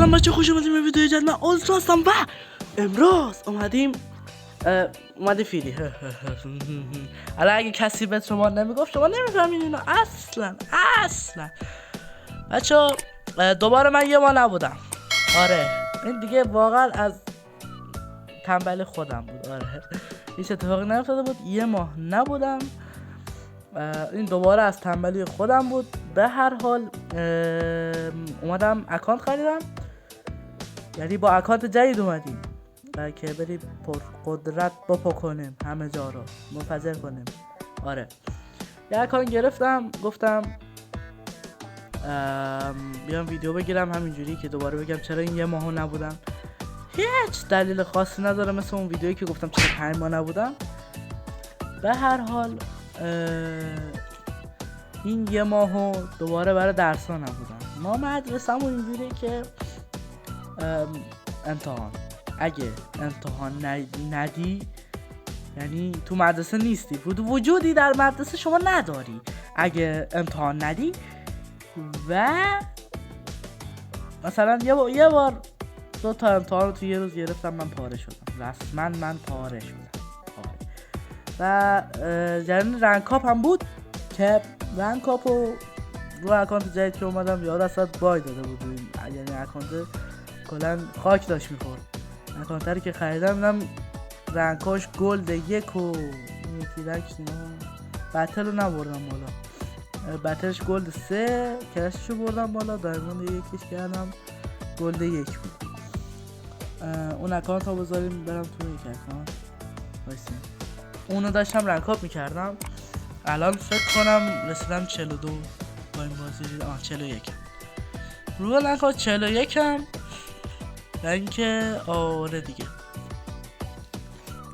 سلام بچه، خوش اومدیم به ویدیو جدید. من عذر هستم و امروز اومدیم فیدی. حالا اگه کسی به شما نمیگفت شما نمیفهمین اینو اصلا. بچه دوباره من یه ماه نبودم. آره این دیگه واقعا از تنبلی خودم بود. آره هیچ اتفاقی نیفتاده بود، یه ماه نبودم. این دوباره از تنبلی خودم بود. به هر حال اومدم اکانت خریدم، یعنی با اکانت جدید اومدیم که بریم پر قدرت بپا کنیم، همه جا رو منفجر کنیم. آره یه اکانت گرفتم، گفتم بیام ویدیو بگیرم همینجوری که دوباره بگم چرا این یه ماه نبودم. هیچ دلیل خاصی نداره، مثل اون ویدیویی که گفتم چرا 5 ماه نبودم. به هر حال این یه ماهو دوباره برای درسا نبودم. ما مدرسه‌مون اینجوریه که امتحان، اگه امتحان ندی یعنی تو مدرسه نیستی، وجودی در مدرسه شما نداری اگه امتحان ندی. و مثلا یه بار 2 تا امتحان رو تو یه روز گرفتم، من پاره شدم، رسما من پاره شدم. و جریان رنکاپ هم بود که رنکاپو رو اکانت جدید که اومدم یاد اصلا بای داده بود، یعنی اکانت کلا خاک داشت میخورد. اکانت رو که خریدم دیدم رنکاش گلد 1 و یکی رنکش بتل رو نبردم بالا، بتلش گلد 3، کرششو بردم بالا، دایموند یکیش کردم گلد 1 بود. اون اکانت رو بذاریم برم توی یک اکانت بایستیم. اونو داشتم رنکاپ میکردم، الان فکر کنم رسیدم 42 با این بازی. 41 رو رنکاپ 41 هم و اینکه آره دیگه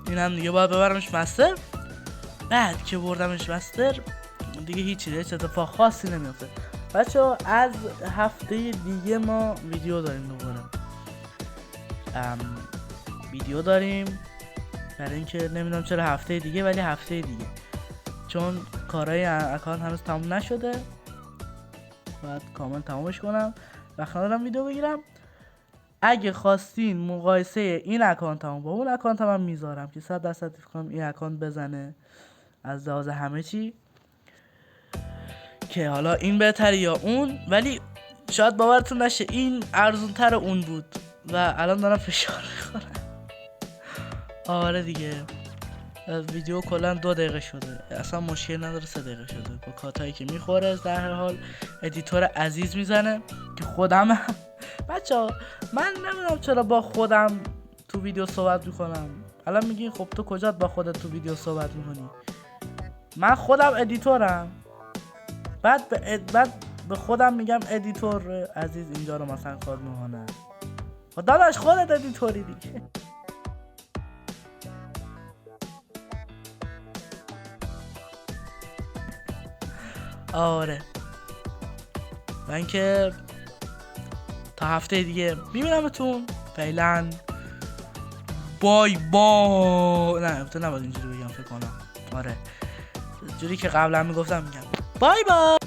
اینم دیگه باید ببرمش مستر. بعد که بردمش مستر دیگه هیچی، هیچ اتفاق خاصی نمیافته. بچه از هفته دیگه ما ویدیو داریم، دوباره ویدیو داریم، برای اینکه نمیدونم چرا هفته دیگه، ولی هفته دیگه چون کارهای اکانت هنوز تموم نشده، باید کامل تمومش کنم و دارم ویدیو بگیرم. اگه خواستین مقایسه این اکانت هم با اون اکانت هم میذارم که 100% کنم این اکانت بزنه از لحاظ همه چی، که حالا این بهتره یا اون، ولی شاید باورتون نشه این ارزون تر اون بود و الان دارم فشار میخورم. آره دیگه ویدیو کلا 2 دقیقه شده، اصلا مشکل نداره 3 دقیقه شده با کاتایی که میخوره. در هر حال ادیتور عزیز میزنه که خودم بچه من نمیدونم چرا با خودم تو ویدیو صحبت میکنم. الان میگی خب تو کجات با خودت تو ویدیو صحبت میکنی؟ من خودم ادیتورم، بعد به خودم میگم ادیتور عزیز اینجا رو مثلا کار میکنه. خب داداش خودت ادیتوری دیگه. آره و اینکه تا هفته دیگه میبینمتون. فعلا بای نه تو نباید اینجوری بگم، فکر کنم آره جوری که قبلا میگفتم میگم بای بای.